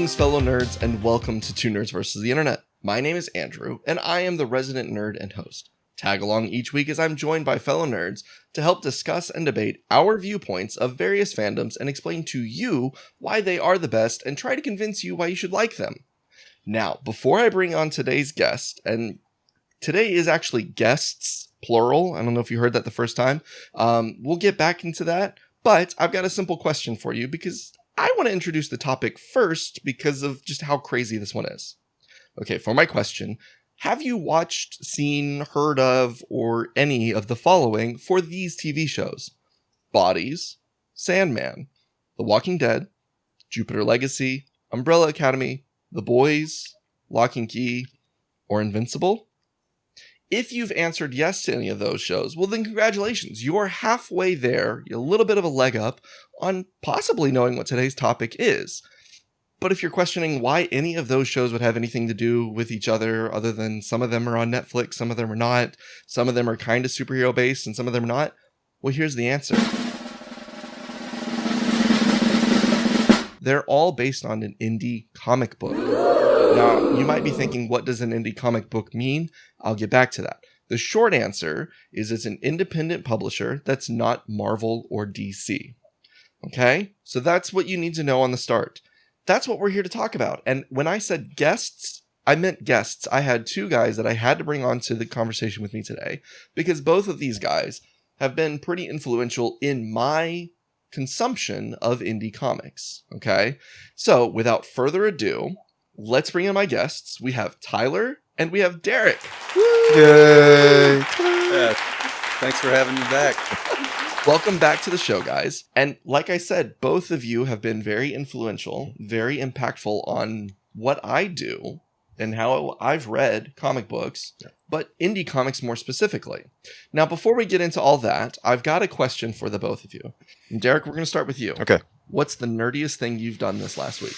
Greetings, fellow nerds, and welcome to Two Nerds vs. the Internet. My name is Andrew, and I am the resident nerd and host. Tag along each week as I'm joined by fellow nerds to help discuss and debate our viewpoints of various fandoms and explain to you why they are the best and try to convince you why you should like them. Now, before I bring on today's guest, and today is actually guests, plural. I don't know if you heard that the first time. We'll get back into that, but I've got a simple question for you because I want to introduce the topic first because of just how crazy this one is. Okay, for my question, have you watched, seen, heard of, or any of the following for these TV shows? Bodies, Sandman, The Walking Dead, Jupiter Legacy, Umbrella Academy, The Boys, Locke and Key, or Invincible? If you've answered yes to any of those shows, well then congratulations, you're halfway there, a little bit of a leg up on possibly knowing what today's topic is. But if you're questioning why any of those shows would have anything to do with each other than some of them are on Netflix, some of them are not, some of them are kind of superhero based, and some of them are not, well here's the answer. They're all based on an indie comic book. Now, you might be thinking, what does an indie comic book mean? I'll get back to that. The short answer is it's an independent publisher that's not Marvel or DC. Okay? So that's what you need to know on the start. That's what we're here to talk about. And when I said guests, I meant guests. I had two guys that I had to bring on to the conversation with me today because both of these guys have been pretty influential in my consumption of indie comics. Okay? So without further ado, let's bring in my guests. We have Tyler and we have Derek. Woo! Yay! Yeah, thanks for having me back. Welcome back to the show, guys. And like I said, both of you have been very influential, very impactful on what I do and how I've read comic books, but indie comics more specifically. Now, before we get into all that, I've got a question for the both of you. And Derek, we're going to start with you. Okay. What's the nerdiest thing you've done this last week?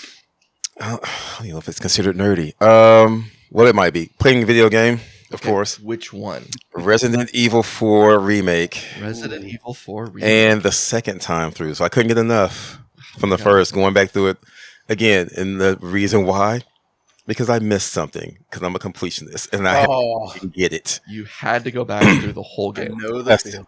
I don't know if it's considered nerdy. What it might be. Playing a video game, of course. Which one? Resident Evil 4 Remake. Resident Evil 4 Remake. And the second time through. So I couldn't get enough from the first, going back through it again. And the reason why? Because I missed something. Because I'm a completionist. And I didn't get it. You had to go back through the whole game. I know that.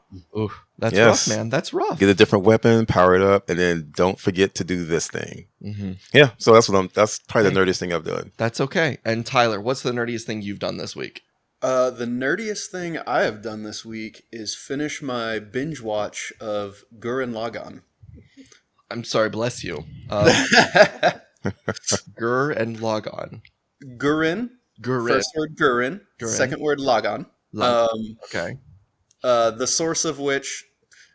That's rough, man. That's rough. Get a different weapon, power it up, and then don't forget to do this thing. Mm-hmm. Yeah, so that's probably the nerdiest thing I've done. That's okay. And Tyler, what's the nerdiest thing you've done this week? The nerdiest thing I have done this week is finish my binge watch of Gurren Lagann. I'm sorry, bless you. Gur and Lagann. Gurren. First word Gurren. Second word Lagann. Okay. The source of which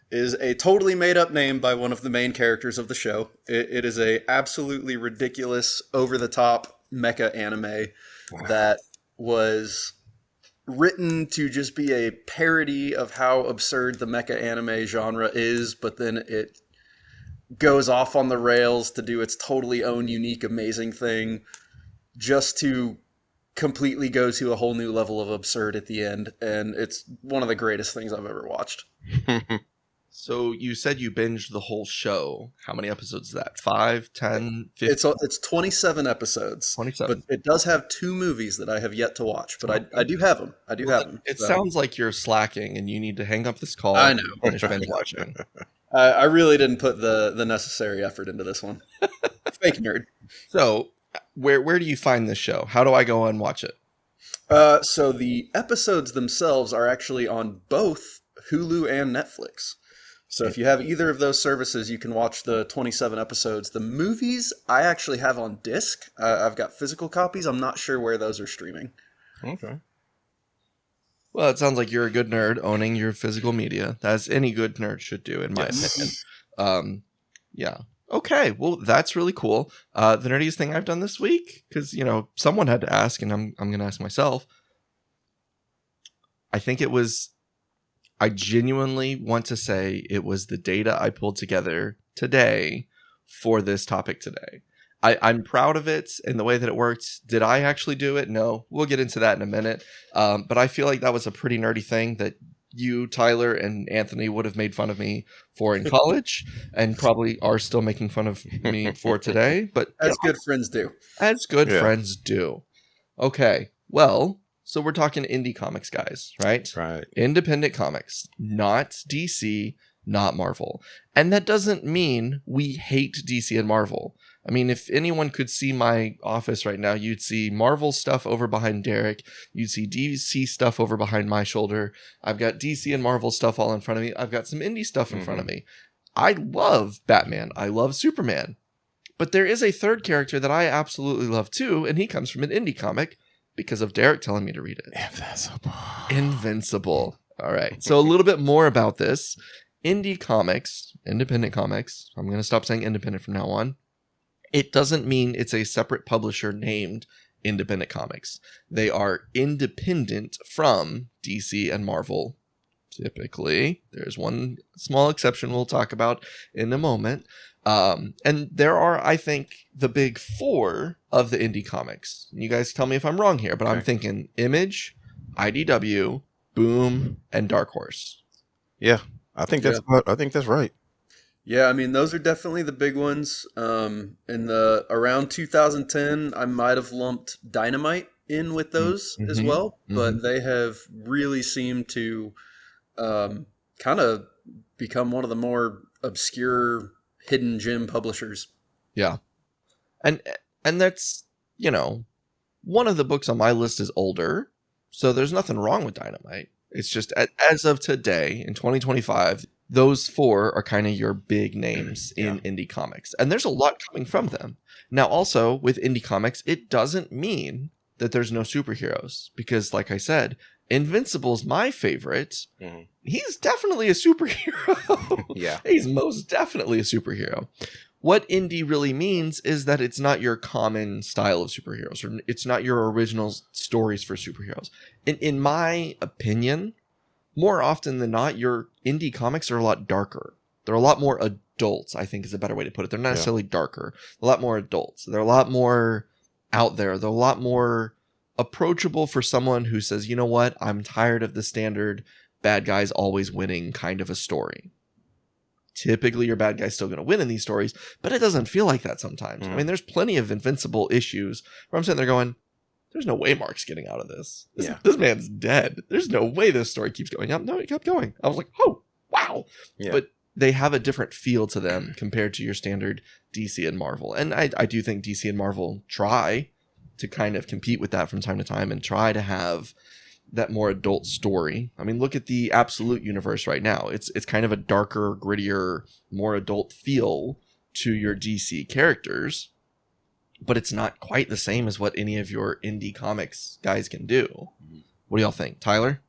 is a totally made-up name by one of the main characters of the show. It is a absolutely ridiculous, over-the-top mecha anime that was written to just be a parody of how absurd the mecha anime genre is, but then it goes off on the rails to do its totally own unique, amazing thing, just to completely go to a whole new level of absurd at the end, and it's one of the greatest things I've ever watched. So you said you binged the whole show. How many episodes is that? 5, 10, 15? It's 27 episodes. 27. But it does have 2 movies that I have yet to watch, but I do have them. It sounds like you're slacking and you need to hang up this call. I know. And finish binge watching. I really didn't put the necessary effort into this one. Fake nerd. So where do you find this show? How do I go and watch it? So the episodes themselves are actually on both Hulu and Netflix. So if you have either of those services, you can watch the 27 episodes. The movies I actually have on disc. I've got physical copies. I'm not sure where those are streaming. Okay. Well, it sounds like you're a good nerd owning your physical media, as any good nerd should do, in my opinion. Yeah. Okay, well, that's really cool. The nerdiest thing I've done this week, because, someone had to ask, and I'm going to ask myself. I genuinely want to say it was the data I pulled together today for this topic today. I'm proud of it and the way that it worked. Did I actually do it? No. We'll get into that in a minute. But I feel like that was a pretty nerdy thing that you, Tyler, and Anthony would have made fun of me for in college, and probably are still making fun of me for today. But As good friends do. as good Yeah. friends do. Okay, well, so we're talking indie comics, guys, right? Right. Independent comics, not DC, not Marvel. And that doesn't mean we hate DC and Marvel. I mean, if anyone could see my office right now, you'd see Marvel stuff over behind Derek. You'd see DC stuff over behind my shoulder. I've got DC and Marvel stuff all in front of me. I've got some indie stuff in front of me. I love Batman. I love Superman. But there is a third character that I absolutely love too, and he comes from an indie comic because of Derek telling me to read it. Invincible. All right. So a little bit more about this. Indie comics, independent comics, I'm going to stop saying independent from now on. It doesn't mean it's a separate publisher named Independent Comics. They are independent from DC and Marvel, typically. There's one small exception we'll talk about in a moment. And there are, I think, the big four of the indie comics. You guys tell me if I'm wrong here, but I'm thinking Image, IDW, Boom, and Dark Horse. Yeah, I think that's right. Yeah, I mean, those are definitely the big ones. In the around 2010, I might have lumped Dynamite in with those as well, but they have really seemed to kind of become one of the more obscure hidden gem publishers. Yeah. And that's, one of the books on my list is older, so there's nothing wrong with Dynamite. It's just as of today in 2025, those four are kind of your big names in indie comics. And there's a lot coming from them. Now, also with indie comics, it doesn't mean that there's no superheroes because, like I said, Invincible's my favorite. He's definitely a superhero. Yeah. He's most definitely a superhero. What indie really means is that it's not your common style of superheroes, or it's not your original stories for superheroes. In my opinion, more often than not, your indie comics are a lot darker. They're a lot more adults, I think is a better way to put it. They're not necessarily darker. A lot more adults. They're a lot more out there. They're a lot more approachable for someone who says, you know what, I'm tired of the standard bad guys always winning kind of a story. Typically, your bad guy's still going to win in these stories, but it doesn't feel like that sometimes. I mean, there's plenty of Invincible issues where I'm sitting there going, there's no way Mark's getting out of this. This man's dead. There's no way this story keeps going up. No, it kept going. I was like, oh, wow. Yeah. But they have a different feel to them compared to your standard DC and Marvel. And I do think DC and Marvel try to kind of compete with that from time to time and try to have that more adult story. I mean, look at the Absolute universe right now. It's kind of a darker, grittier, more adult feel to your DC characters, but it's not quite the same as what any of your indie comics guys can do. What do y'all think? Tyler?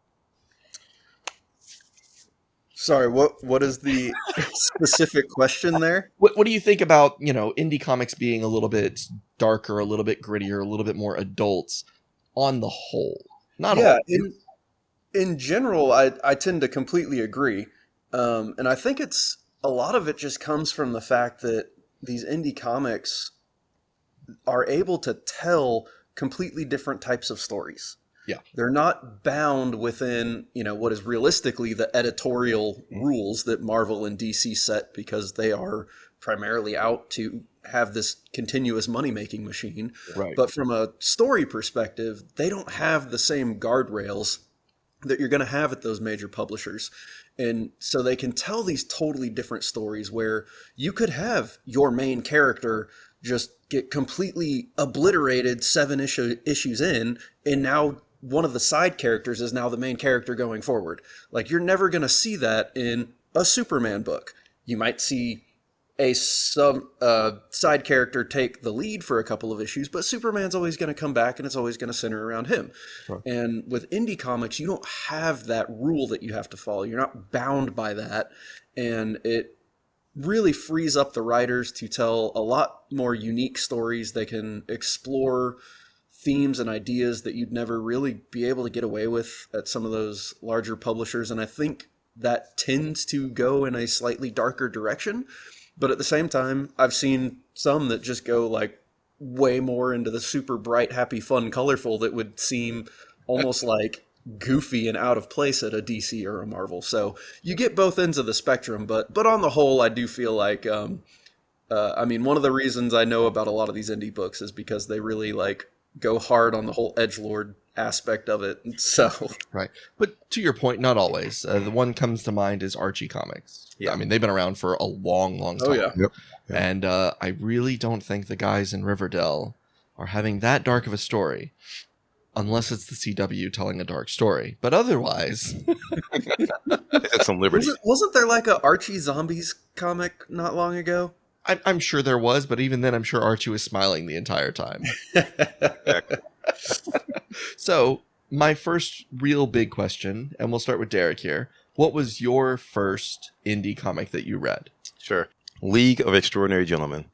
Sorry, what is the specific question there? What do you think about, indie comics being a little bit darker, a little bit grittier, a little bit more adults on the whole? In general, I tend to completely agree. And I think a lot of it just comes from the fact that these indie comics are able to tell completely different types of stories. Yeah. They're not bound within, what is realistically the editorial rules that Marvel and DC set because they are primarily out to have this continuous money-making machine. Right. But from a story perspective, they don't have the same guardrails that you're going to have at those major publishers. And so they can tell these totally different stories where you could have your main character just get completely obliterated 7 issues in, and now one of the side characters is now the main character going forward. Like, you're never going to see that in a Superman book. You might see a side character take the lead for a couple of issues, but Superman's always going to come back and it's always going to center around him. Sure. And with indie comics, you don't have that rule that you have to follow. You're not bound by that. And it really frees up the writers to tell a lot more unique stories. They can explore themes and ideas that you'd never really be able to get away with at some of those larger publishers. And I think that tends to go in a slightly darker direction. But at the same time, I've seen some that just go like way more into the super bright, happy, fun, colorful that would seem almost like goofy and out of place at a DC or a Marvel. So you get both ends of the spectrum, but on the whole, I do feel like, I mean, one of the reasons I know about a lot of these indie books is because they really like go hard on the whole edgelord aspect of it. So Right. But to your point, not always. The one comes to mind is Archie Comics. Yeah. I mean, they've been around for a long, long time. Oh, yeah. Yep. Yeah. And I really don't think the guys in Riverdale are having that dark of a story, unless it's the CW telling a dark story. But otherwise, It's some liberty. wasn't there like a Archie Zombies comic not long ago? I'm sure there was, but even then, I'm sure Archie was smiling the entire time. Exactly. So, my first real big question, and we'll start with Derek here. What was your first indie comic that you read? Sure. League of Extraordinary Gentlemen.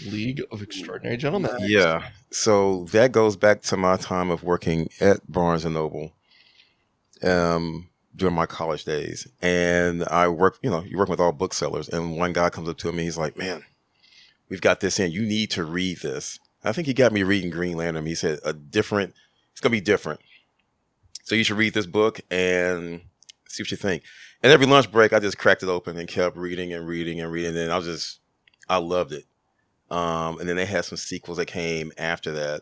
League of Extraordinary Gentlemen. Yeah. So that goes back to my time of working at Barnes and Noble during my college days. And I work, you're working with all booksellers. And one guy comes up to me, he's like, man, we've got this in. You need to read this. I think he got me reading Green Lantern. He said, it's going to be different. So you should read this book and see what you think. And every lunch break, I just cracked it open and kept reading and reading and reading. And I loved it. And then they had some sequels that came after that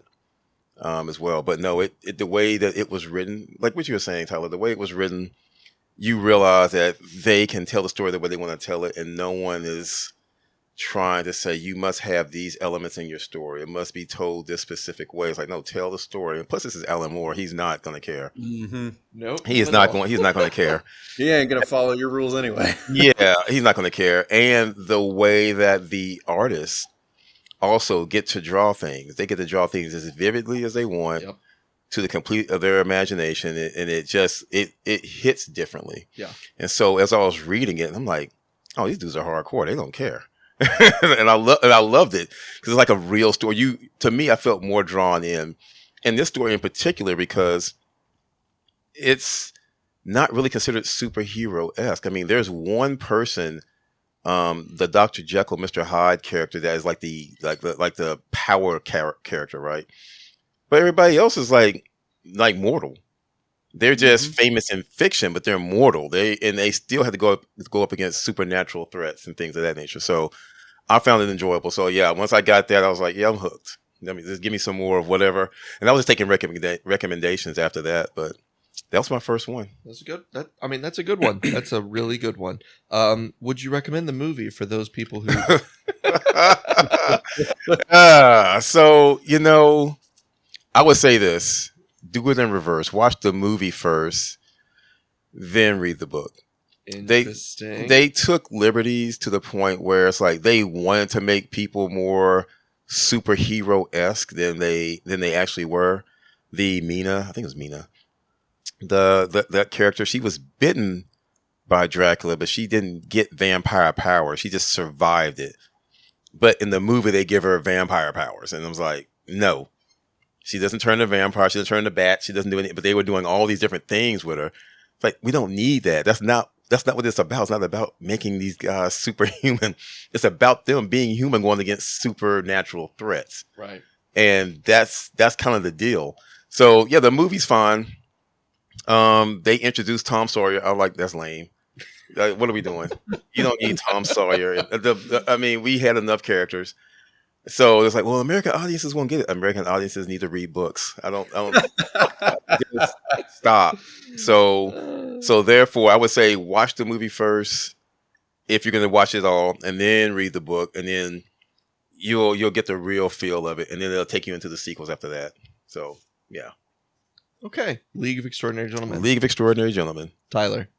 as well. But no, the way that it was written, like what you were saying, Tyler, the way it was written, you realize that they can tell the story the way they want to tell it, and no one is trying to say you must have these elements in your story. It must be told this specific way. It's like, no, tell the story. And plus, this is Alan Moore. He's not going to care. Mm-hmm. Nope. He's not going to care. He ain't gonna follow your rules anyway. Yeah, he's not going to care. And the way that the artists also get to draw things. They get to draw things as vividly as they want. Yep. To the complete of their imagination, and it just it hits differently. Yeah. And so as I was reading it, I'm like, oh, these dudes are hardcore. They don't care. and I loved it because it's like a real story. To me, I felt more drawn in this story in particular because it's not really considered superhero-esque. I mean, there's one person, the Dr. Jekyll, Mr. Hyde character that is like the power character, right? But everybody else is like mortal. They're just famous in fiction, but they're mortal. They still had to go up against supernatural threats and things of that nature. So I found it enjoyable. So yeah, once I got that, I was like, yeah, I'm hooked. I mean, just give me some more of whatever. And I was taking recommendations after that, but that was my first one. That's a good. That's a good one. That's a really good one. Would you recommend the movie for those people who? So I would say this: do it in reverse. Watch the movie first, then read the book. Interesting. They took liberties to the point where it's like they wanted to make people more superhero-esque than they actually were. The Mina, I think it was Mina, that character, she was bitten by Dracula, but she didn't get vampire power. She just survived it. But in the movie, they give her vampire powers, and I was like, no. She doesn't turn to vampire. She doesn't turn to bat. She doesn't do anything. But they were doing all these different things with her. It's like, we don't need that. That's not what it's about. It's not about making these guys superhuman. It's about them being human going against supernatural threats. Right. And that's kind of the deal. So yeah, the movie's fine. They introduced Tom Sawyer. I'm like, that's lame. What are we doing? You don't need Tom Sawyer. I mean, we had enough characters. So it's like, well, American audiences won't get it. American audiences need to read books. I don't just stop. So therefore, I would say watch the movie first if you're going to watch it all, and then read the book, and then you'll get the real feel of it, and then it'll take you into the sequels after that. So yeah. Okay. League of Extraordinary Gentlemen. League of Extraordinary Gentlemen. Tyler.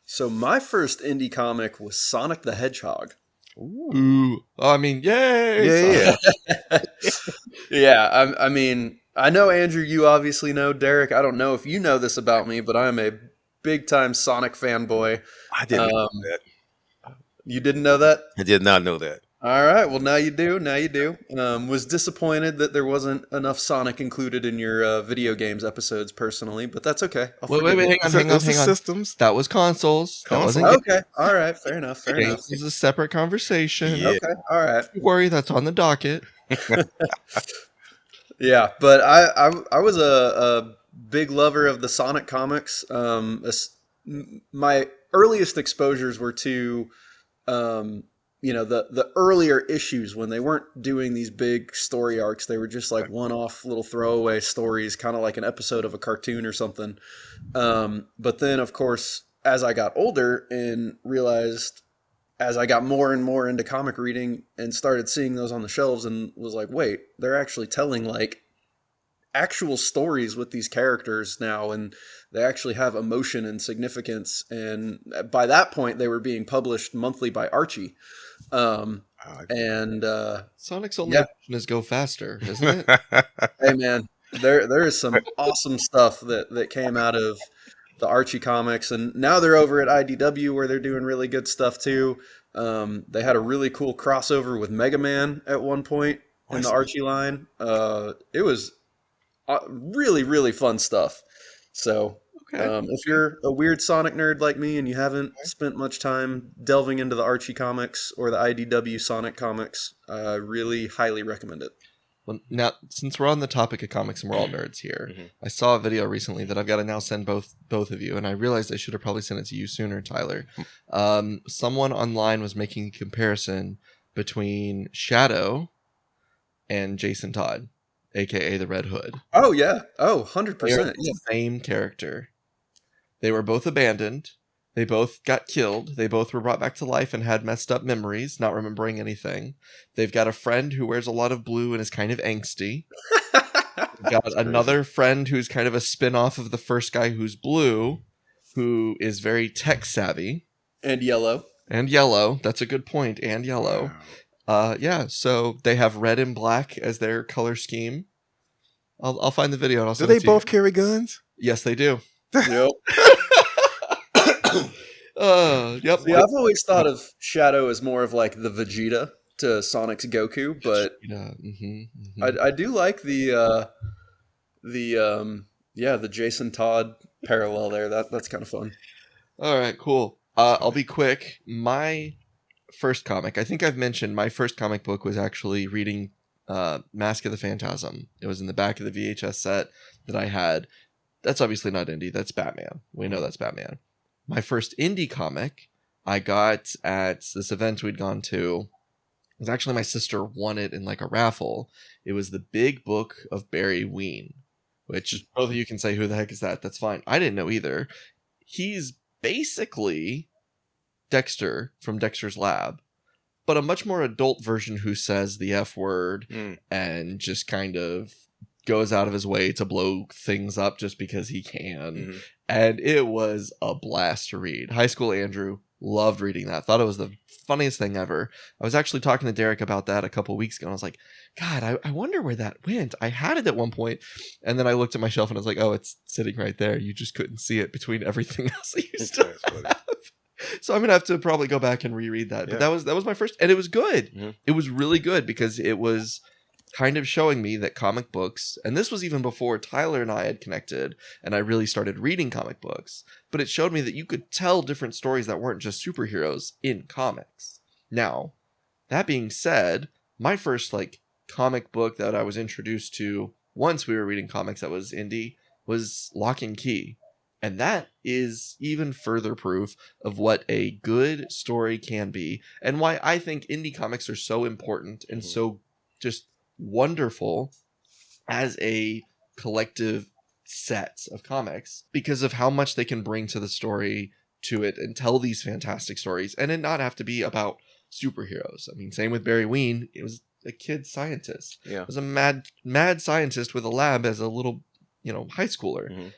So my first indie comic was Sonic the Hedgehog. Ooh. Oh, I mean, yay! Yeah. Yeah, I mean, I know, Andrew, you obviously know. Derek, I don't know if you know this about me, but I'm a big-time Sonic fanboy. I didn't know that. You didn't know that? I did not know that. All right, well, now you do. Was disappointed that there wasn't enough Sonic included in your video games episodes, personally, but that's okay. Wait, hang on. Systems? That was consoles. That wasn't okay, all right, fair enough. This is a separate conversation. Yeah. Okay, all right. Don't worry, that's on the docket. Yeah, but I was a big lover of the Sonic comics. My earliest exposures were to, the earlier issues when they weren't doing these big story arcs. They were just like one-off little throwaway stories, kind of like an episode of a cartoon or something. But then, of course, as I got older and realized, as I got more and more into comic reading and started seeing those on the shelves, and was like, wait, they're actually telling like actual stories with these characters now, and they actually have emotion and significance. And by that point, they were being published monthly by Archie. Sonic's only option is go faster, isn't it? Hey man, there is some awesome stuff that came out of the Archie comics, and now they're over at IDW where they're doing really good stuff too. They had a really cool crossover with Mega Man at one point in the Archie line. It was really, really fun stuff. So if you're a weird Sonic nerd like me and you haven't spent much time delving into the Archie comics or the IDW Sonic comics, I really highly recommend it. Well, now, since we're on the topic of comics and we're all nerds here, I saw a video recently that I've got to now send both of you, and I realized I should have probably sent it to you sooner, Tyler. Someone online was making a comparison between Shadow and Jason Todd, a.k.a. the Red Hood. Oh, yeah. Oh, 100%. They are the same character. They were both abandoned. They both got killed. They both were brought back to life and had messed up memories, not remembering anything. They've got a friend who wears a lot of blue and is kind of angsty. They've got another friend who's kind of a spin-off of the first guy who's blue, who is very tech savvy. And yellow. And yellow. That's a good point. And yellow. Wow. So they have red and black as their color scheme. I'll find the video and I'll send it to you. Do they both carry guns? Yes, they do. Yep. Yep. See, I've always thought of Shadow as more of like the Vegeta to Sonic's Goku, but I do like the Jason Todd parallel there. That's kind of fun. All right, cool. I'll be quick. My first comic, I think I've mentioned, my first comic book was actually reading Mask of the Phantasm. It was in the back of the VHS set that I had. That's obviously not indie. That's Batman. We know that's Batman. My first indie comic I got at this event we'd gone to. It was actually my sister won it in like a raffle. It was the Big Book of Barry Ween, which both of you can say, who the heck is that? That's fine. I didn't know either. He's basically Dexter from Dexter's Lab, but a much more adult version who says the F word and just kind of goes out of his way to blow things up just because he can. And it was a blast to read. High school Andrew loved reading that. Thought it was the funniest thing ever. I was actually talking to Derek about that a couple weeks ago, and I was like, God, I wonder where that went. I had it at one point, and then I looked at my shelf and I was like, oh, it's sitting right there. You just couldn't see it between everything else that you still have. So I'm gonna have to probably go back and reread that. But that was my first, and it was good. It was really good because it was kind of showing me that comic books, and this was even before Tyler and I had connected and I really started reading comic books, but it showed me that you could tell different stories that weren't just superheroes in comics. Now, that being said, my first like comic book that I was introduced to once we were reading comics that was indie was Locke and Key. And that is even further proof of what a good story can be, and why I think indie comics are so important and so just wonderful as a collective set of comics, because of how much they can bring to the story, to it, and tell these fantastic stories, and it not have to be about superheroes. I mean, same with Barry Ween. It was a kid scientist. It was a mad scientist with a lab as a little, high schooler.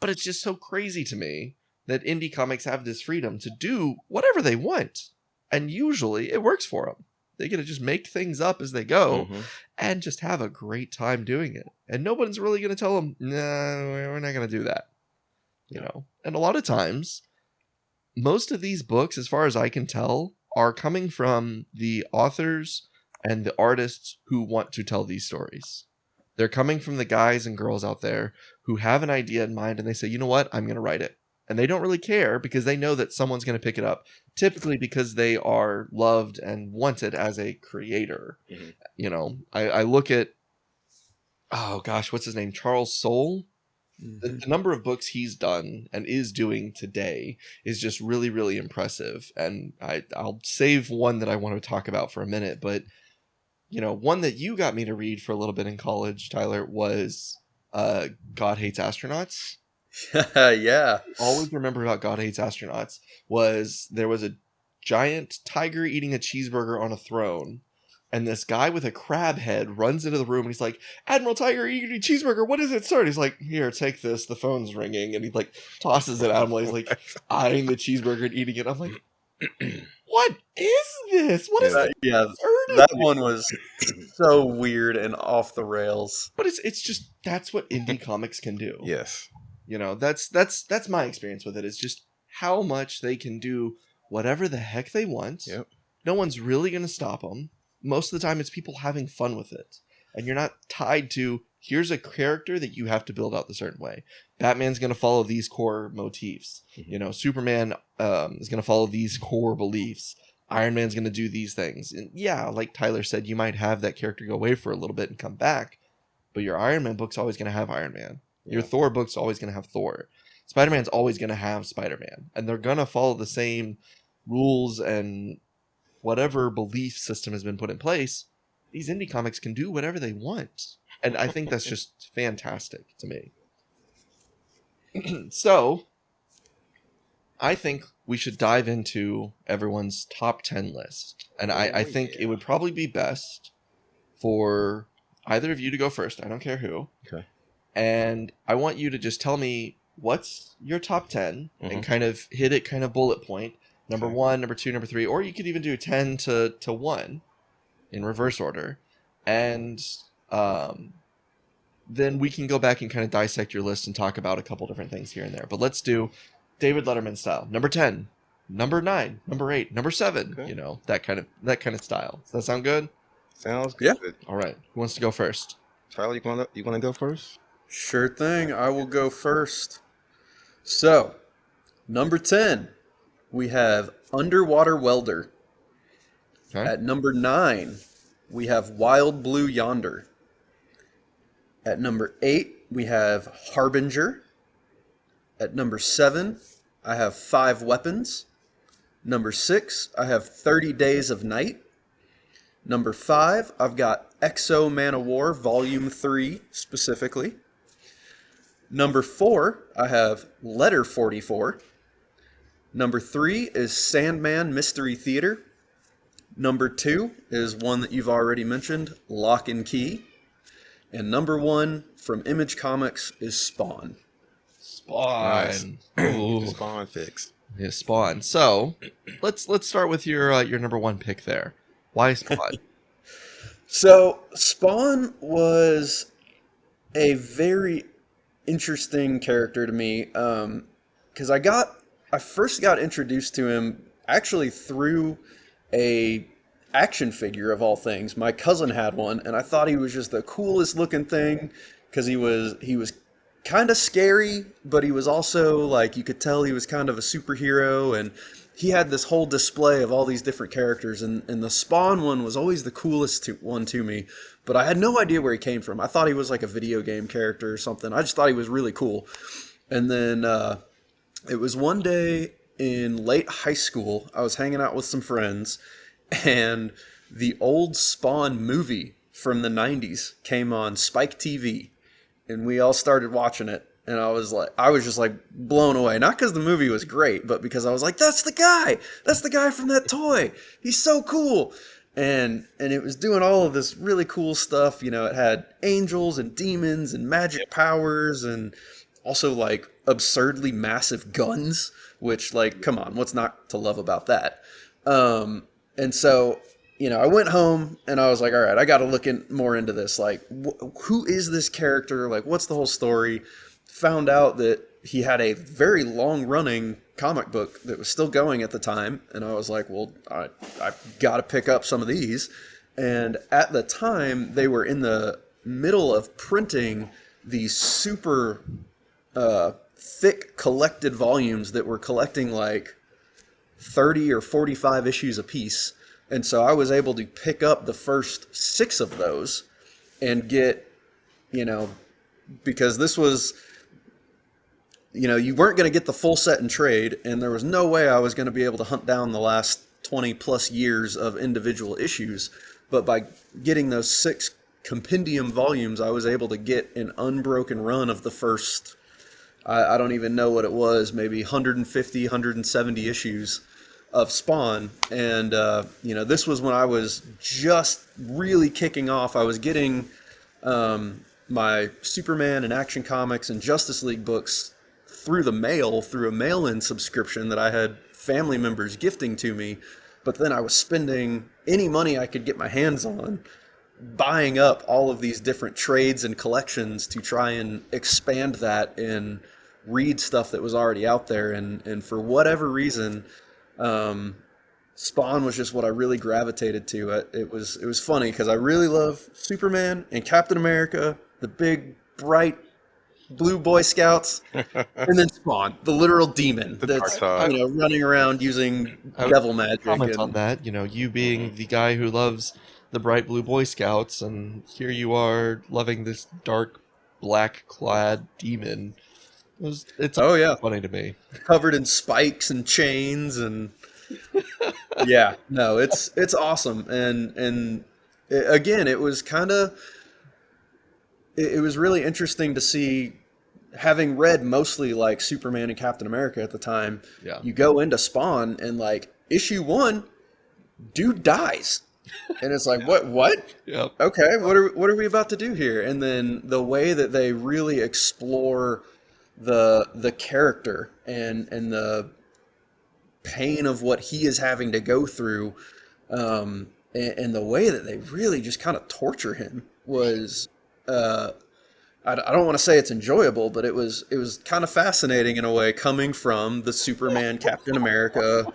But it's just so crazy to me that indie comics have this freedom to do whatever they want, and usually it works for them. They get to just make things up as they go and just have a great time doing it. And nobody's really going to tell them, no, we're not going to do that. And a lot of times, most of these books, as far as I can tell, are coming from the authors and the artists who want to tell these stories. They're coming from the guys and girls out there who have an idea in mind and they say, you know what, I'm going to write it. And they don't really care because they know that someone's going to pick it up, typically because they are loved and wanted as a creator. I look at, oh gosh, what's his name? Charles Soule The number of books he's done and is doing today is just really, really impressive. And I'll save one that I want to talk about for a minute. But, one that you got me to read for a little bit in college, Tyler, was God Hates Astronauts. Yeah. Always remember about God Hates Astronauts was there was a giant tiger eating a cheeseburger on a throne. And this guy with a crab head runs into the room and he's like, Admiral Tiger eating a cheeseburger, what is it, sir? And he's like, here, take this. The phone's ringing. And he like tosses it at him while he's like eyeing the cheeseburger and eating it. I'm like, what is this? What is that? Yeah, that one was so weird and off the rails. But it's just, that's what indie comics can do. Yes. That's my experience with it. It's just how much they can do whatever the heck they want. Yep. No one's really going to stop them. Most of the time, it's people having fun with it. And you're not tied to, here's a character that you have to build out the certain way. Batman's going to follow these core motifs. Superman is going to follow these core beliefs. Iron Man's going to do these things. And yeah, like Tyler said, you might have that character go away for a little bit and come back. But your Iron Man book's always going to have Iron Man. Your Thor book's always going to have Thor. Spider-Man's always going to have Spider-Man. And they're going to follow the same rules and whatever belief system has been put in place. These indie comics can do whatever they want. And I think that's just fantastic to me. So, I think we should dive into everyone's top 10 list. And I think it would probably be best for either of you to go first. I don't care who. Okay. And I want you to just tell me what's your top 10 and kind of hit it kind of bullet point. Number 1, number 2, number 3, or you could even do 10 to 1 in reverse order. And then we can go back and kind of dissect your list and talk about a couple different things here and there. But let's do David Letterman style. Number 10, number 9, number 8, number 7, that kind of style. Does that sound good? Sounds good. Yeah. All right. Who wants to go first? Tyler, you want to go first? Sure thing. I will go first. So, number 10. We have Underwater Welder. Okay. At number 9, we have Wild Blue Yonder. At number 8, we have Harbinger. At number 7, I have 5 Weapons. Number 6, I have 30 Days of Night. Number 5, I've got Exo Man of War Volume 3 specifically. Number 4, I have Letter 44. Number 3 is Sandman Mystery Theater. Number 2 is one that you've already mentioned, Locke and Key. And number 1 from Image Comics is Spawn. Spawn. Nice. Spawn fix. Yeah, Spawn. So let's start with your number 1 pick there. Why Spawn? So Spawn was a very interesting character to me because I first got introduced to him actually through a action figure of all things. My cousin had one, and I thought he was just the coolest looking thing because he was kind of scary, but he was also like, you could tell he was kind of a superhero, and he had this whole display of all these different characters, and the Spawn one was always the coolest one to me, but I had no idea where he came from. I thought he was like a video game character or something. I just thought he was really cool. And then it was one day in late high school, I was hanging out with some friends, and the old Spawn movie from the 90s came on Spike TV, and we all started watching it. And I was just like blown away. Not because the movie was great, but because I was like, that's the guy from that toy. He's so cool. And it was doing all of this really cool stuff. It had angels and demons and magic powers and also like absurdly massive guns, which like, come on, what's not to love about that? And so, I went home and I was like, all right, I got to look more into this. Like, who is this character? Like, what's the whole story? Found out that he had a very long-running comic book that was still going at the time, and I was like, well, I've got to pick up some of these. And at the time, they were in the middle of printing these super thick collected volumes that were collecting like 30 or 45 issues a piece. And so I was able to pick up the first 6 of those and get, because this was you weren't going to get the full set in trade, and there was no way I was going to be able to hunt down the last 20 plus years of individual issues. But by getting those 6 compendium volumes, I was able to get an unbroken run of the first, I don't even know what it was, maybe 150, 170 issues of Spawn. And, this was when I was just really kicking off. I was getting my Superman and Action Comics and Justice League books through the mail, through a mail-in subscription that I had family members gifting to me. But then I was spending any money I could get my hands on buying up all of these different trades and collections to try and expand that and read stuff that was already out there. And for whatever reason, Spawn was just what I really gravitated to. It was funny because I really love Superman and Captain America, the big, bright, blue Boy Scouts, and then Spawn, the literal demon that's running around using devil magic. Comment on that. You being the guy who loves the bright blue Boy Scouts, and here you are loving this dark black clad demon. It's funny to me. Covered in spikes and chains and yeah, no, it's awesome. And again, it was kind of. It was really interesting to see, having read mostly like Superman and Captain America at the time. Yeah. You go into Spawn and like issue 1, dude dies, and it's like what? Yep. Okay, what are we about to do here? And then the way that they really explore the character and the pain of what he is having to go through, and the way that they really just kind of torture him was. I don't want to say it's enjoyable, but it was kind of fascinating in a way, coming from the Superman, Captain America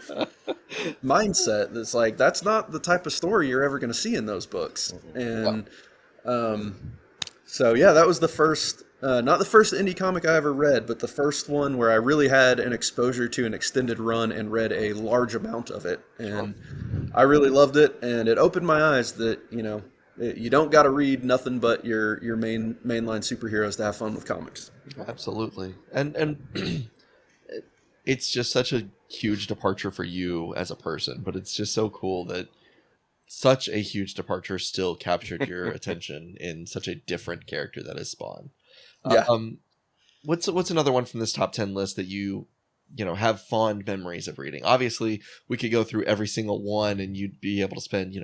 mindset. That's like, that's not the type of story you're ever going to see in those books. And so, yeah, that was the first, not the first indie comic I ever read, but the first one where I really had an exposure to an extended run and read a large amount of it. And I really loved it, and it opened my eyes that, you don't got to read nothing but your mainline superheroes to have fun with comics. Absolutely. And it's just such a huge departure for you as a person, but it's just so cool that such a huge departure still captured your attention in such a different character that is Spawn. Yeah. What's another one from this top 10 list that you have fond memories of reading? Obviously, we could go through every single one and you'd be able to spend,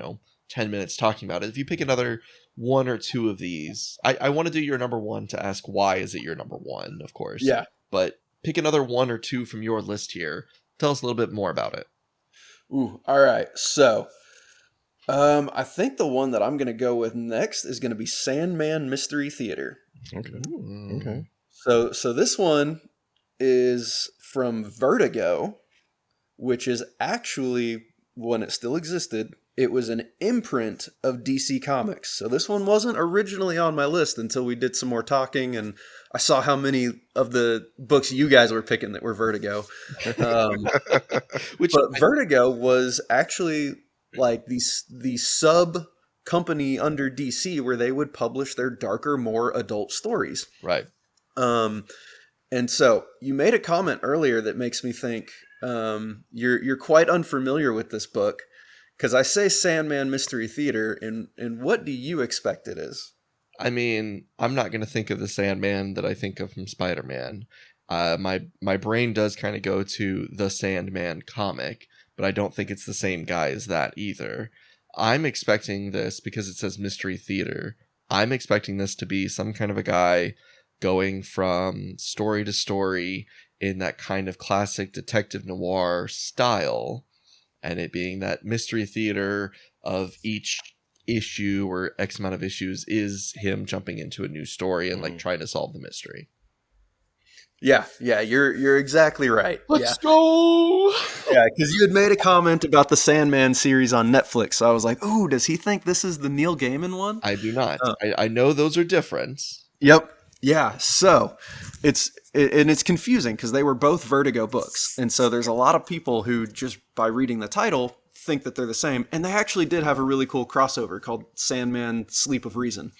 10 minutes talking about it. If you pick another 1 or 2 of these, I want to do your number 1 to ask why is it your number 1, of course. Yeah. But pick another 1 or 2 from your list here. Tell us a little bit more about it. Ooh, all right. So, I think the one that I'm going to go with next is going to be Sandman Mystery Theater. Okay. Okay. So this one is from Vertigo, which is actually, when it still existed, it was an imprint of DC Comics. So this one wasn't originally on my list until we did some more talking, and I saw how many of the books you guys were picking that were Vertigo. But Vertigo was actually like the sub company under DC where they would publish their darker, more adult stories. Right. And so you made a comment earlier that makes me think you're quite unfamiliar with this book. Because I say Sandman Mystery Theater, and what do you expect it is? I mean, I'm not going to think of the Sandman that I think of from Spider-Man. My brain does kind of go to the Sandman comic, but I don't think it's the same guy as that either. I'm expecting this, because it says Mystery Theater, I'm expecting this to be some kind of a guy going from story to story in that kind of classic detective noir style, and it being that Mystery Theater of each issue or X amount of issues is him jumping into a new story and like trying to solve the mystery. Yeah, you're exactly right. Let's go! Yeah, because you had made a comment about the Sandman series on Netflix. So I was like, ooh, does he think this is the Neil Gaiman one? I do not. I know those are different. Yep. Yeah, so it's confusing because they were both Vertigo books. And so there's a lot of people who just by reading the title think that they're the same. And they actually did have a really cool crossover called Sandman Sleep of Reason.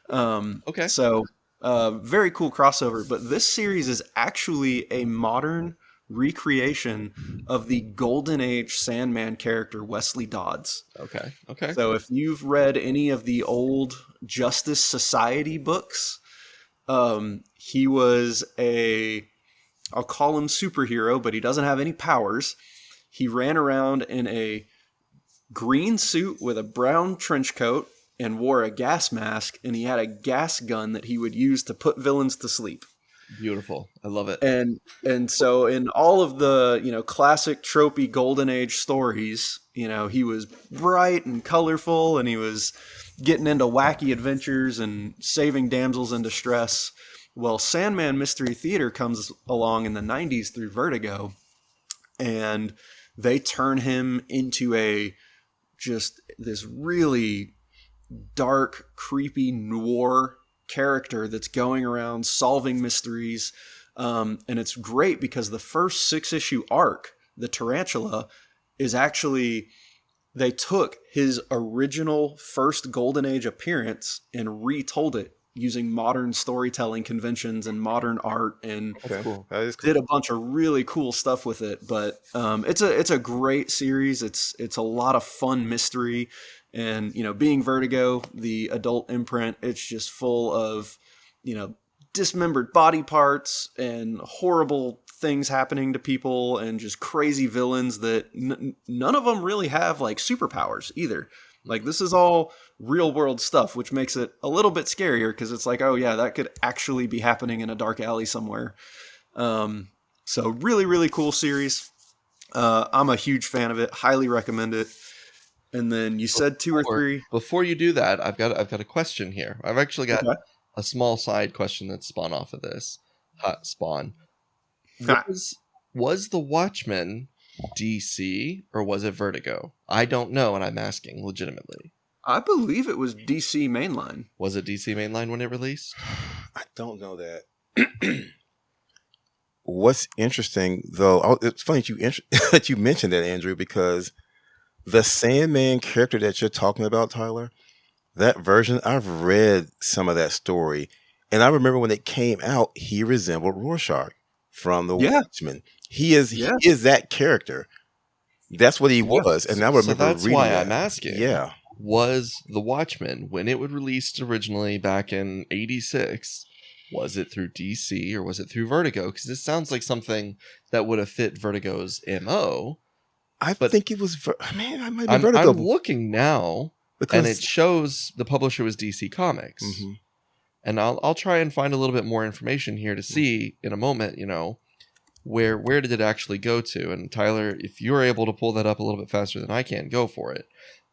Okay. So Very cool crossover. But this series is actually a modern recreation of the Golden Age Sandman character Wesley Dodds. Okay. Okay. So if you've read any of the old Justice Society books, he was I'll call him superhero, but he doesn't have any powers. He ran around in a green suit with a brown trench coat and wore a gas mask, and he had a gas gun that he would use to put villains to sleep. Beautiful. I love it. And so in all of the, classic tropey Golden Age stories, he was bright and colorful, and he was getting into wacky adventures and saving damsels in distress. Well, Sandman Mystery Theater comes along in the 90s through Vertigo, and they turn him into just this really dark, creepy noir character that's going around solving mysteries. And it's great because the first 6-issue arc, the Tarantula, is actually, they took his original first Golden Age appearance and retold it using modern storytelling conventions and modern art, and Cool. That is cool. did a bunch of really cool stuff with it. But it's a great series. It's a lot of fun mystery, and being Vertigo, the adult imprint, it's just full of dismembered body parts and horrible things happening to people, and just crazy villains that none of them really have like superpowers either. Like, this is all real world stuff, which makes it a little bit scarier, because it's like, oh yeah, that could actually be happening in a dark alley somewhere. So really, really cool series. I'm a huge fan of it. Highly recommend it. And then you said 2 or 3. Before you do that, I've got a question here. I've actually got a small side question that spawned off of this. Spawn. Was the Watchmen DC or was it Vertigo? I don't know, and I'm asking legitimately. I believe it was DC Mainline. Was it DC Mainline when it released? I don't know that. What's interesting, though, it's funny that you mentioned that, Andrew, because the Sandman character that you're talking about, Tyler, that version, I've read some of that story, and I remember when it came out, he resembled Rorschach from the Watchmen. He is that character. That's what he was, and I remember that's reading why that. I'm asking. Yeah, was the Watchmen, when it was released originally back in '86, was it through DC or was it through Vertigo? Because this sounds like something that would have fit Vertigo's MO. I think it was. I might be Vertigo. I'm looking now, and it shows the publisher was DC Comics. Mm-hmm. And I'll try and find a little bit more information here to see in a moment, where did it actually go to? And Tyler, if you're able to pull that up a little bit faster than I can, go for it.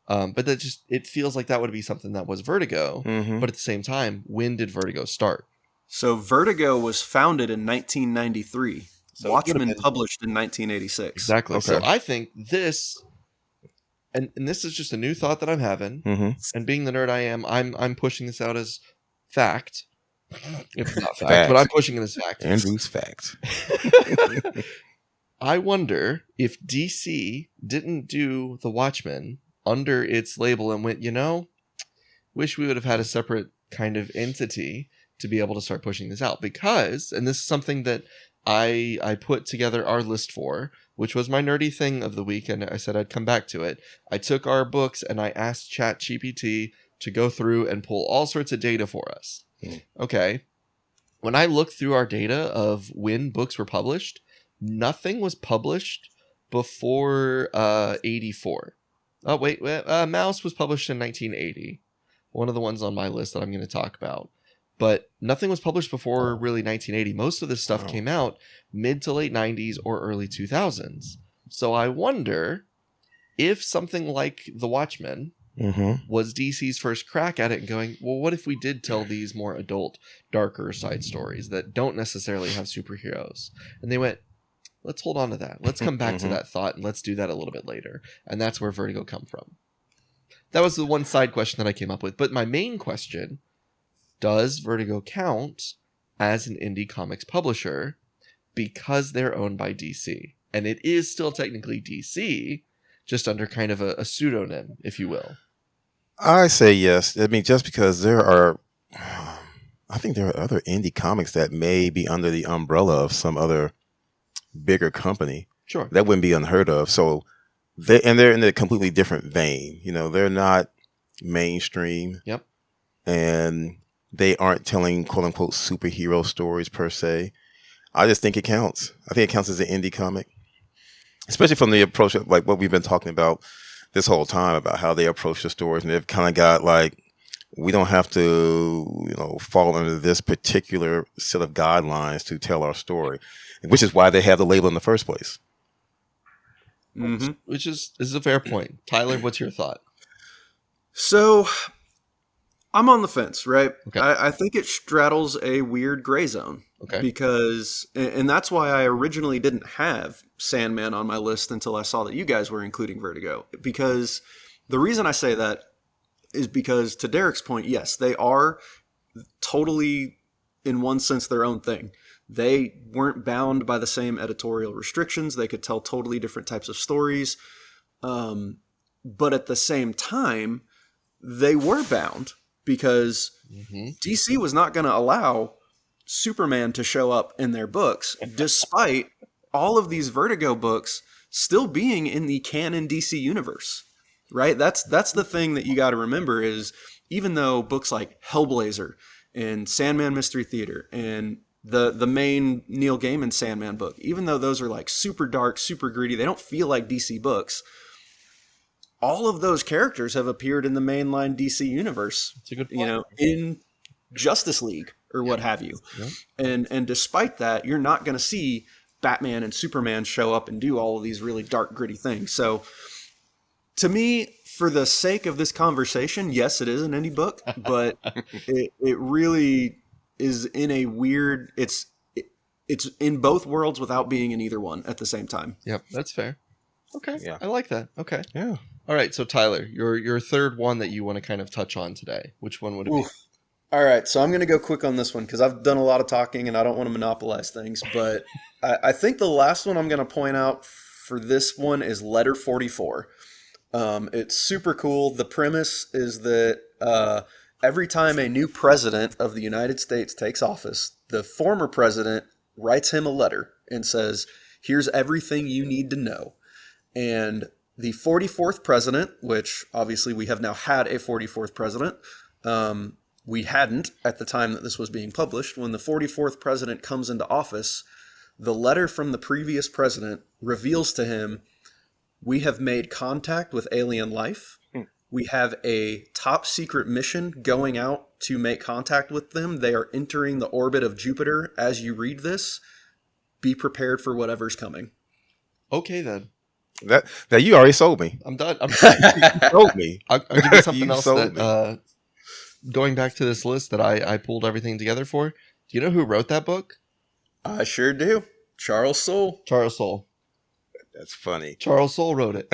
But it feels like that would be something that was Vertigo. Mm-hmm. But at the same time, when did Vertigo start? So Vertigo was founded in 1993. So Watchmen published in 1986. Exactly. Okay. So I think this, and this is just a new thought that I'm having. Mm-hmm. And being the nerd I am, I'm pushing this out as fact. It's not fact, but I'm pushing it as fact. Andrew's fact. I wonder if DC didn't do the Watchmen under its label and went, wish we would have had a separate kind of entity to be able to start pushing this out. Because, and this is something that I put together our list for, which was my nerdy thing of the week, and I said I'd come back to it. I took our books and I asked ChatGPT to go through and pull all sorts of data for us. Okay. When I looked through our data of when books were published, nothing was published before 84. Oh, wait. Mouse was published in 1980. One of the ones on my list that I'm going to talk about. But nothing was published before really 1980. Most of this stuff came out mid to late 90s or early 2000s. So I wonder if something like The Watchmen was DC's first crack at it and going, well, what if we did tell these more adult, darker side stories that don't necessarily have superheroes? And they went, let's hold on to that. Let's come back to that thought and let's do that a little bit later. And that's where Vertigo come from. That was the one side question that I came up with. But my main question, does Vertigo count as an indie comics publisher because they're owned by DC? And it is still technically DC, just under kind of a pseudonym, if you will. I say yes. I mean, just because there are I think there are other indie comics that may be under the umbrella of some other bigger company Sure. that wouldn't be unheard of. So they're in a completely different vein. You know, they're not mainstream. Yep. And they aren't telling quote unquote superhero stories per se. I just think it counts. I think it counts as an indie comic, especially from the approach of like what we've been talking about this whole time about how they approach the stories. And they've kind of got like, we don't have to, fall under this particular set of guidelines to tell our story, which is why they have the label in the first place. Mm-hmm. Which is a fair point. Tyler, what's your thought? So I'm on the fence, right? Okay. I think it straddles a weird gray zone. Okay. Because, and that's why I originally didn't have Sandman on my list until I saw that you guys were including Vertigo. Because the reason I say that is because, to Derek's point, yes, they are totally, in one sense, their own thing. They weren't bound by the same editorial restrictions. They could tell totally different types of stories. But at the same time, they were bound because DC was not going to allow Superman to show up in their books, despite all of these Vertigo books still being in the canon DC universe, right? That's the thing that you got to remember is even though books like Hellblazer and Sandman Mystery Theater and the main Neil Gaiman Sandman book, even though those are like super dark, super gritty, they don't feel like DC books. All of those characters have appeared in the mainline DC universe, That's a good point. In Justice League or what have you. Yeah. And despite that, you're not going to see Batman and Superman show up and do all of these really dark, gritty things. So to me, for the sake of this conversation, yes, it is an indie book, but it really is in a weird, it's in both worlds without being in either one at the same time. Yep, that's fair. Okay, yeah. I like that. Okay. Yeah. All right, so Tyler, your third one that you want to kind of touch on today, which one would it be? All right, so I'm going to go quick on this one because I've done a lot of talking and I don't want to monopolize things, but I think the last one I'm going to point out for this one is Letter 44. It's super cool. The premise is that every time a new president of the United States takes office, the former president writes him a letter and says, here's everything you need to know. And the 44th president, which obviously we have now had a 44th president, we hadn't at the time that this was being published. When the 44th president comes into office, the letter from the previous president reveals to him, we have made contact with alien life. We have a top secret mission going out to make contact with them. They are entering the orbit of Jupiter as you read this. Be prepared for whatever's coming. Okay, then. That you already sold me. I'm done. You sold me. I'll give you something You else sold that, going back to this list that I pulled everything together for. Do you know who wrote that book? I sure do. Charles Soule. Charles Soule. That's funny. Charles Soule wrote it.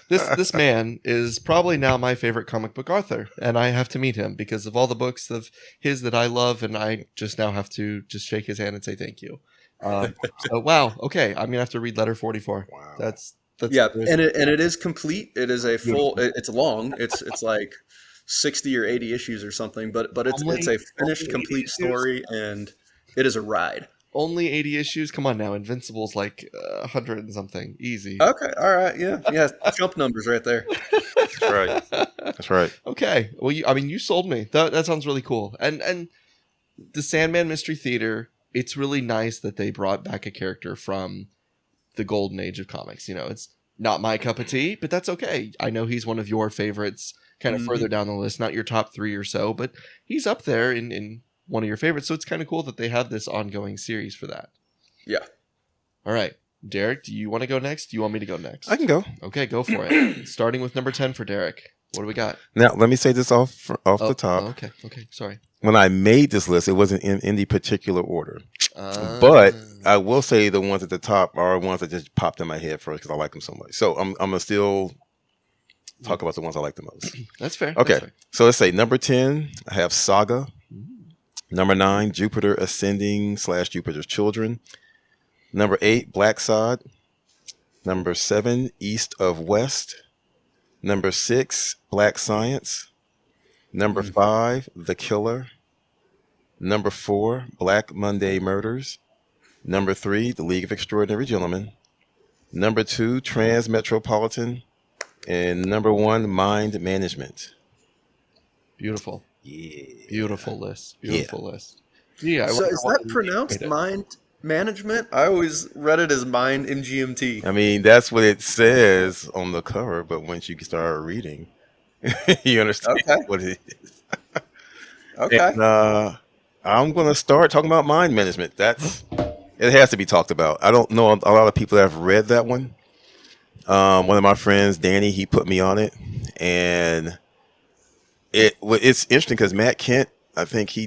This man is probably now my favorite comic book author, and I have to meet him because of all the books of his that I love, and I just now have to just shake his hand and say thank you. So wow, okay, I'm gonna have to read Letter 44. Wow. That's yeah, and it is complete. It is a full. It's long. It's like 60 or 80 issues or something, but it's a finished, complete story, and it is a ride. Only 80 issues? Come on now. Invincible's like 100 and something. Easy. Okay. All right. Yeah. Jump numbers right there. That's right. That's right. Okay. Well, you sold me. That sounds really cool. And the Sandman Mystery Theater, it's really nice that they brought back a character from the golden age of comics. It's not my cup of tea, but that's okay. I know he's one of your favorites kind of further down the list, not your top 3 or so, but he's up there in one of your favorites. So it's kind of cool that they have this ongoing series for that. Yeah. All right. Derek, do you want to go next? Do you want me to go next? I can go. Okay, go for it. Starting with number 10 for Derek. What do we got? Now, let me say this off the top. Okay. Sorry. When I made this list, it wasn't in any particular order. But I will say the ones at the top are ones that just popped in my head first because I like them so much. So I'm going to still talk about the ones I like the most. That's fair. Okay. That's fair. So let's say number 10, I have Saga. Number 9, Jupiter Ascending / Jupiter's Children. Number 8, Black Sod. Number 7, East of West. Number 6, Black Science. Number 5, The Killer. Number 4, Black Monday Murders. Number 3, The League of Extraordinary Gentlemen. Number 2, Transmetropolitan. And number 1, Mind Management. Beautiful. Yeah. Beautiful list. Yeah. Beautiful list. Yeah. I So wonder is why that you pronounced made it. mind management? I always read it as mind Mgmt. I mean, that's what it says on the cover, but once you start reading, you understand Okay. what it is. Okay. And I'm going to start talking about mind management. It has to be talked about. I don't know a lot of people that have read that one. One of my friends, Danny, he put me on it, and it's interesting because Matt Kent, I think he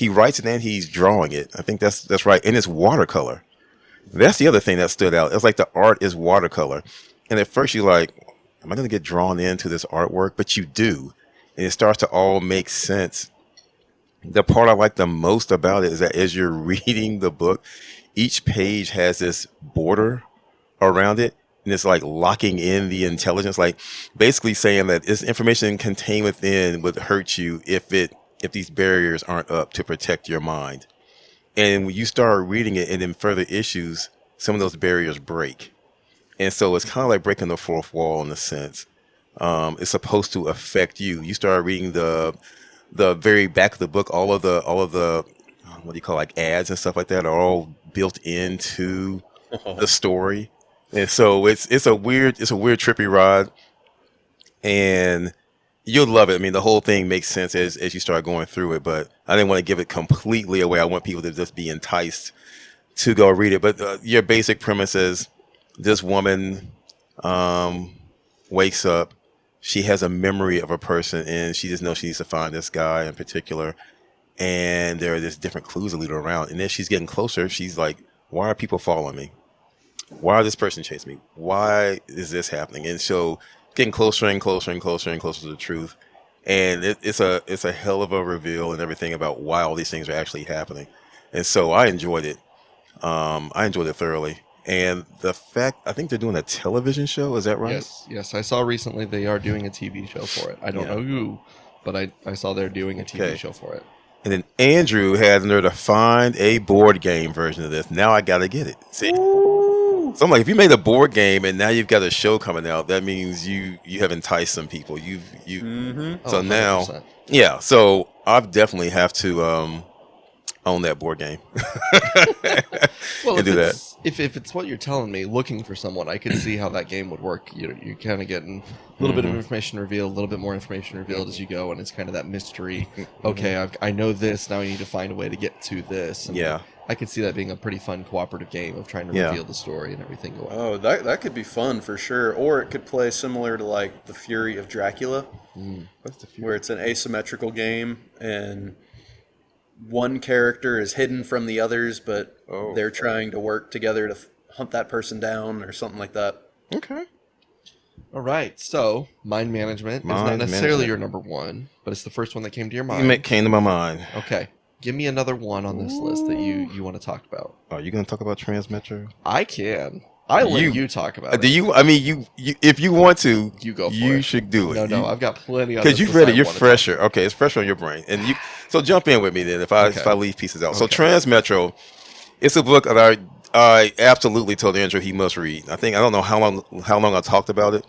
writes it and he's drawing it. I think that's right, and it's watercolor. That's the other thing that stood out. It's like the art is watercolor, and at first you're like, "Am I going to get drawn into this artwork?" But you do, and it starts to all make sense. The part I like the most about it is that as you're reading the book, each page has this border around it, and it's like locking in the intelligence, like basically saying that this information contained within would hurt you if these barriers aren't up to protect your mind. And when you start reading it, and in further issues, some of those barriers break, and so it's kind of like breaking the fourth wall in a sense. It's supposed to affect you. You start reading the very back of the book, all of the what do you call, like, ads and stuff like that are all built into the story. And so it's a weird trippy ride, and you'll love it. I mean, the whole thing makes sense as you start going through it, but I didn't want to give it completely away. I want people to just be enticed to go read it. But your basic premise is this woman wakes up. She has a memory of a person, and she just knows she needs to find this guy in particular. And there are just different clues that lead her around. And as she's getting closer, she's like, why are people following me? Why is this person chasing me? Why is this happening? And so getting closer and closer and closer and closer to the truth. And it's a hell of a reveal and everything about why all these things are actually happening. And so I enjoyed it. I enjoyed it thoroughly. And the fact, I think they're doing a television show. Is that right? Yes. I saw recently they are doing a TV show for it. I don't Yeah. know who, but I saw they're doing a TV Okay. show for it. And then Andrew had in there to find a board game version of this. Now I got to get it. See? So I'm like, if you made a board game and now you've got a show coming out, that means you have enticed some people. Mm-hmm. So Oh, now, 100%. yeah. So I definitely have to own that board game. Well, and do that. if it's what you're telling me, looking for someone, I could see how that game would work. You kind of getting a little bit of information revealed, a little bit more information revealed as you go, and it's kind of that mystery. Okay, I know this, now I need to find a way to get to this. And Yeah. I could see that being a pretty fun cooperative game of trying to Yeah. reveal the story and everything going on. Oh, that could be fun for sure. Or it could play similar to like The Fury of Dracula, What's the where it's an asymmetrical game and one character is hidden from the others, but Oh. they're trying to work together to hunt that person down or something like that. Okay. All right, so mind management is not Mind necessarily management. your number one, but it's the first one that came to your mind. It came to my mind. Okay, give me another one on this list that you want to talk about. Are you going to talk about Transmetro? I can. I let You- you talk about Do it. you? I mean, you. If you want to, You go for you it. should do it. No, I've got plenty on Because this you've list read it, I you're wanna talk fresher. Okay, it's fresher on your brain, and you. So jump in with me then. If I Okay. leave pieces out. So Okay. Transmetro, it's a book that I absolutely told Andrew he must read. I don't know how long I talked about it,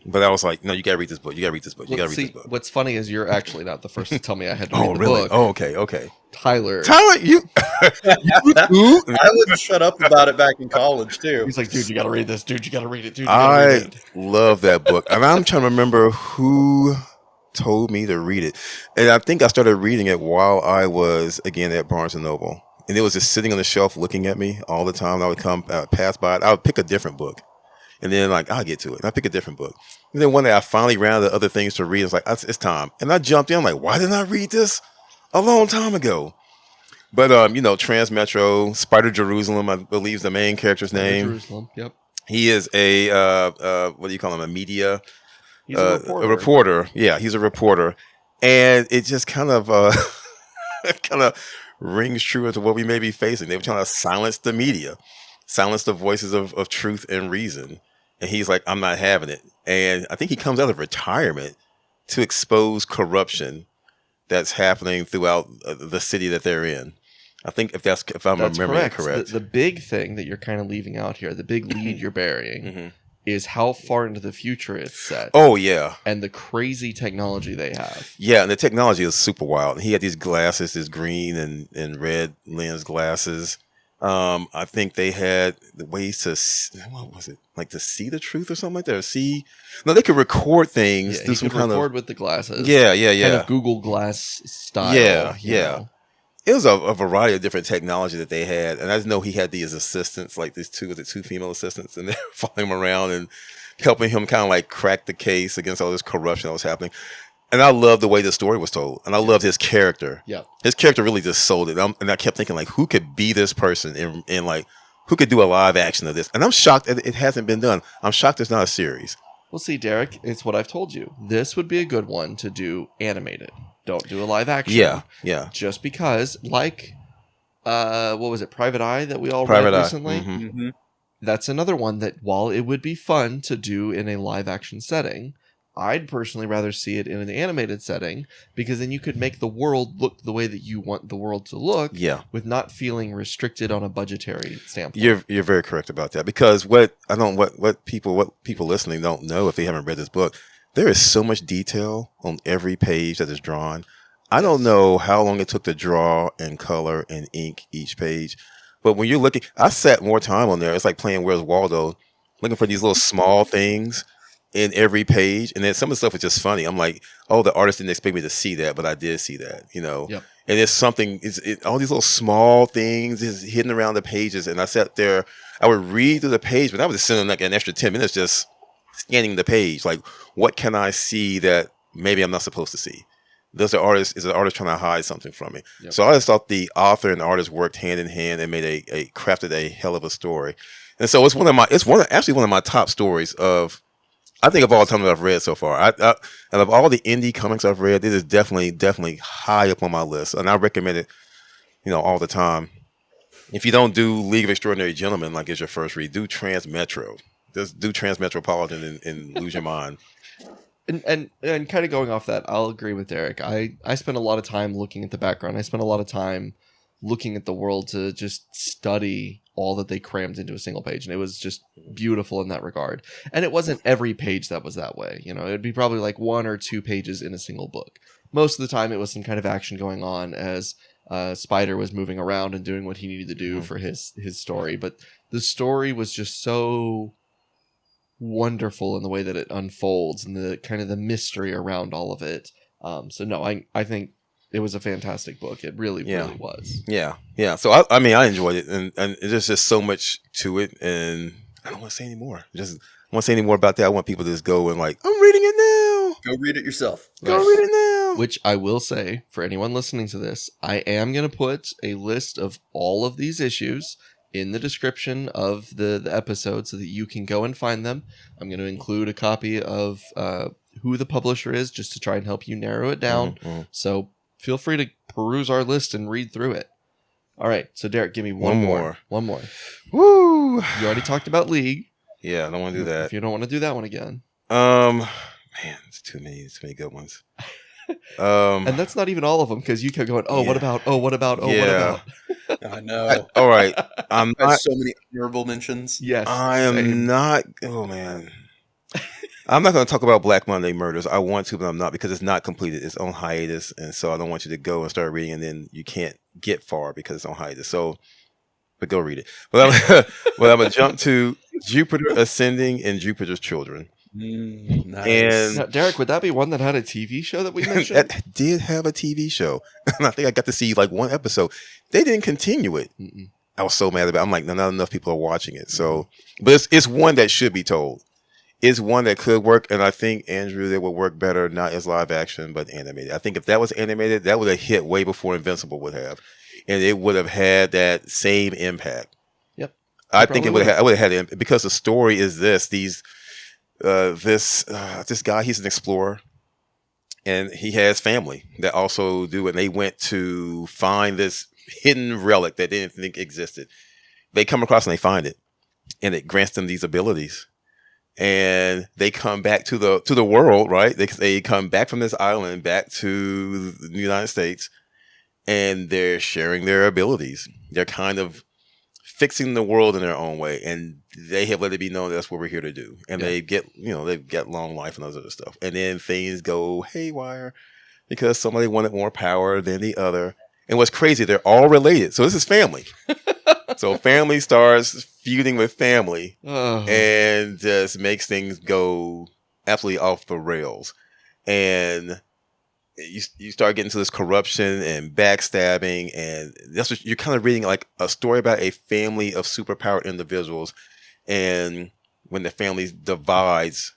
but I was like, no, you gotta read this book. You gotta read this book. You gotta read this book. What's funny is you're actually not the first to tell me I had to read Oh the really? book. Oh okay. Tyler, you. I wouldn't shut up about it back in college too. he's like, dude, you got to read this. Dude, you got to read it. Dude, you got to read I it. love that book, and I'm trying to remember who told me to read it. And I think I started reading it while I was again at Barnes and Noble, and it was just sitting on the shelf looking at me all the time. And I would come pass by it. I would pick a different book, and then like I'll get to it. And I pick a different book, and then one day I finally ran out of other things to read. It's like it's time, and I jumped in. I'm like, why didn't I read this a long time ago? But Transmetro, Spider Jerusalem, I believe is the main character's name. Jerusalem. Yep. He is a what do you call him? A media He's a reporter. a reporter. Yeah, he's a reporter, and it just kind of kind of rings true to what we may be facing. They were trying to silence the media, silence the voices of truth and reason, and he's like, I'm not having it. And I think he comes out of retirement to expose corruption that's happening throughout the city that they're in. I think if I'm That's remembering it correct. correct. The big thing that you're kind of leaving out here, the big lead you're burying, is how far into the future it's set. Oh yeah, and the crazy technology they have. yeah, and the technology is super wild. He had these glasses, this green and red lens glasses. I think they had the ways to what was it, like to see the truth or something like that. Or see, no, they could record things Yeah, through he some could kind record of with the glasses. yeah. Kind of Google Glass style. Yeah, you yeah. know. It was a variety of different technology that they had, and I just know he had these assistants, like these two female assistants, and they're following him around and helping him kind of like crack the case against all this corruption that was happening. And I love the way the story was told, and I loved his character. Yeah, his character really just sold it. And I kept thinking, like, who could be this person, and like, who could do a live action of this? And I'm shocked that it hasn't been done. I'm shocked it's not a series. Well, see, Derek, it's what I've told you. This would be a good one to do animated. Don't do a live action. Yeah. Just because, like, what was it, Private Eye that we all Private read Eye. recently? Mm-hmm. That's another one that, while it would be fun to do in a live action setting, I'd personally rather see it in an animated setting, because then you could make the world look the way that you want the world to look, with not feeling restricted on a budgetary standpoint. You're very correct about that, because what people listening don't know if they haven't read this book, there is so much detail on every page that is drawn. I don't know how long it took to draw and color and ink each page, but when you're looking, I sat more time on there. It's like playing Where's Waldo, looking for these little small things in every page, and then some of the stuff is just funny. I'm like, oh, the artist didn't expect me to see that, but I did see that, you know. Yep. And it's something. All these little small things is hidden around the pages, and I sat there. I would read through the page, but I was just sitting like an extra 10 minutes just scanning the page. Like, what can I see that maybe I'm not supposed to see? Is the artist trying to hide something from me? Yep. So I just thought the author and the artist worked hand in hand and made crafted a hell of a story. And so it's one of my top stories of, I think, of all time that I've read so far. And of all the indie comics I've read, this is definitely high up on my list, and I recommend it, all the time. If you don't do League of Extraordinary Gentlemen, like it's your first read, do Transmetro. Just do Transmetropolitan and lose your mind. And kind of going off that, I'll agree with Derek. I spent a lot of time looking at the background. I spent a lot of time looking at the world to just study all that they crammed into a single page, and it was just beautiful in that regard. And it wasn't every page that was that way. It would be probably like 1 or 2 pages in a single book. Most of the time it was some kind of action going on as Spider was moving around and doing what he needed to do for his story. But the story was just so wonderful in the way that it unfolds and the kind of the mystery around all of it. So no, I think it was a fantastic book. It really was. Yeah. So I enjoyed it, and there's just so much to it, and I don't want to say any more. I want to say any more about that. I want people to just go and like, I'm reading it now. Go read it yourself. Go read it now. Which I will say, for anyone listening to this, I am going to put a list of all of these issues in the description of the episode so that you can go and find them. I'm going to include a copy of who the publisher is, just to try and help you narrow it down. Mm-hmm. So feel free to peruse our list and read through it. All right. So Derek, give me one more. One more. Woo! You already talked about League. Yeah, I don't want to do that. If you don't want to do that one again. Man, it's too many good ones. And that's not even all of them, because you kept going, what about? What about? I know. All right. I have so many honorable mentions. Yes. I am not. Oh, man. I'm not going to talk about Black Monday Murders. I want to, but I'm not, because it's not completed. It's on hiatus. And so I don't want you to go and start reading, and then you can't get far because it's on hiatus. So, but go read it. But I'm going to jump to Jupiter Ascending and Jupiter's Children. Nice. And now, Derek, would that be one that had a TV show that we mentioned? That did have a TV show. And I think I got to see like one episode. They didn't continue it. Mm-mm. I was so mad about it. I'm like, not enough people are watching it. So, but it's one that should be told. It's one that could work. And I think, Andrew, that would work better, not as live action, but animated. I think if that was animated, that would have hit way before Invincible would have. And it would have had that same impact. Yep. I think it would have had, because the story is this guy, he's an explorer, and he has family that also do it. And they went to find this hidden relic that they didn't think existed. They come across and they find it, and it grants them these abilities. and they come back to the world, right? They come back from this island back to the United States, and they're sharing their abilities. They're kind of fixing the world in their own way, and they have let it be known that's what we're here to do. And they get, they've got long life and all this other stuff. And then things go haywire because somebody wanted more power than the other. And what's crazy, they're all related. So this is family. So family starts feuding with family and just makes things go absolutely off the rails. And you start getting to this corruption and backstabbing, and that's what you're kind of reading, like a story about a family of superpowered individuals. And when the family divides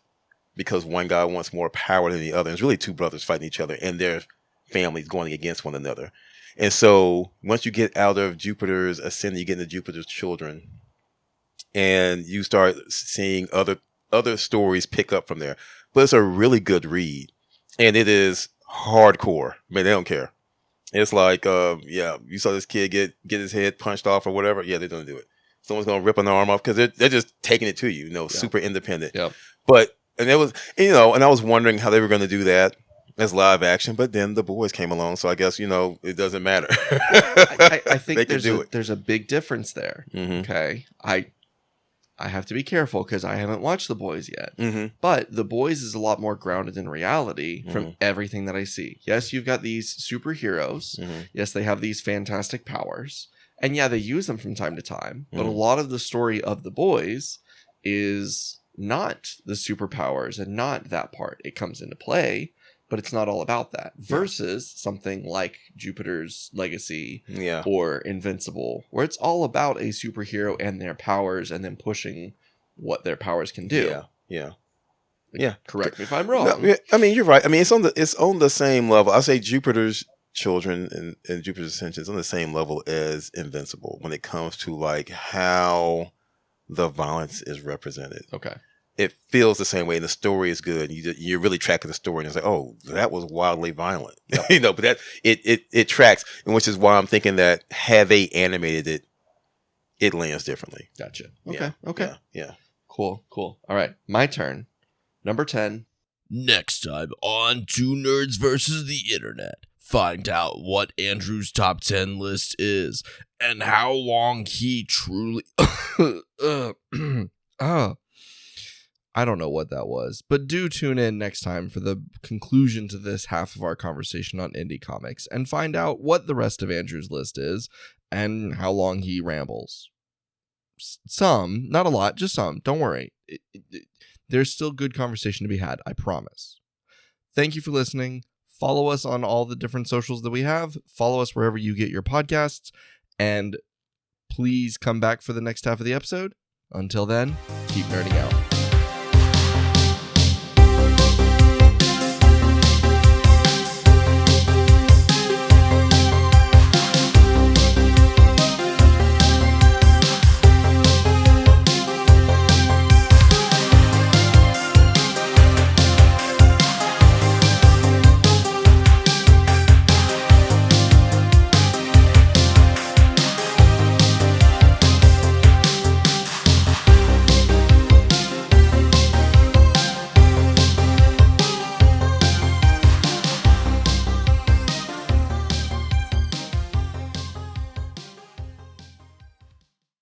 because one guy wants more power than the other, and it's really two brothers fighting each other and their families going against one another. And so once you get out of Jupiter's Ascendant, you get into Jupiter's Children, and you start seeing other stories pick up from there. But it's a really good read, and it is hardcore. I mean, they don't care. It's like, you saw this kid get his head punched off or whatever. Yeah, they're gonna do it. Someone's gonna rip an arm off because they're just taking it to you. Super independent. Yep. But and it was, and I was wondering how they were gonna do that as live action, but then the boys came along, so I guess it doesn't matter. I think there's a big difference there. Mm-hmm. Okay, I have to be careful because I haven't watched The Boys yet. Mm-hmm. But The Boys is a lot more grounded in reality from everything that I see. Yes, you've got these superheroes. Mm-hmm. Yes, they have these fantastic powers. And yeah, they use them from time to time. But a lot of the story of The Boys is not the superpowers and not that part. It comes into play, but it's not all about that. Versus something like Jupiter's Legacy or Invincible, where it's all about a superhero and their powers and then pushing what their powers can do. Yeah. Correct me if I'm wrong. No, I mean, you're right. I mean, it's on the same level. I'll say Jupiter's Children and Jupiter's Ascension is on the same level as Invincible when it comes to like how the violence is represented. Okay. It feels the same way, and the story is good. You're really tracking the story, and it's like, oh, that was wildly violent, but that it tracks, and which is why I'm thinking that had they animated it lands differently. Gotcha. Okay. Yeah. Cool. All right, my turn. Number 10. Next time on Two Nerds versus the Internet, find out what Andrew's top 10 list is and how long he truly. I don't know what that was, but do tune in next time for the conclusion to this half of our conversation on indie comics and find out what the rest of Andrew's list is and how long he rambles. Some, not a lot, just some. Don't worry. There's still good conversation to be had, I promise. Thank you for listening. Follow us on all the different socials that we have. Follow us wherever you get your podcasts. And please come back for the next half of the episode. Until then, keep nerding out.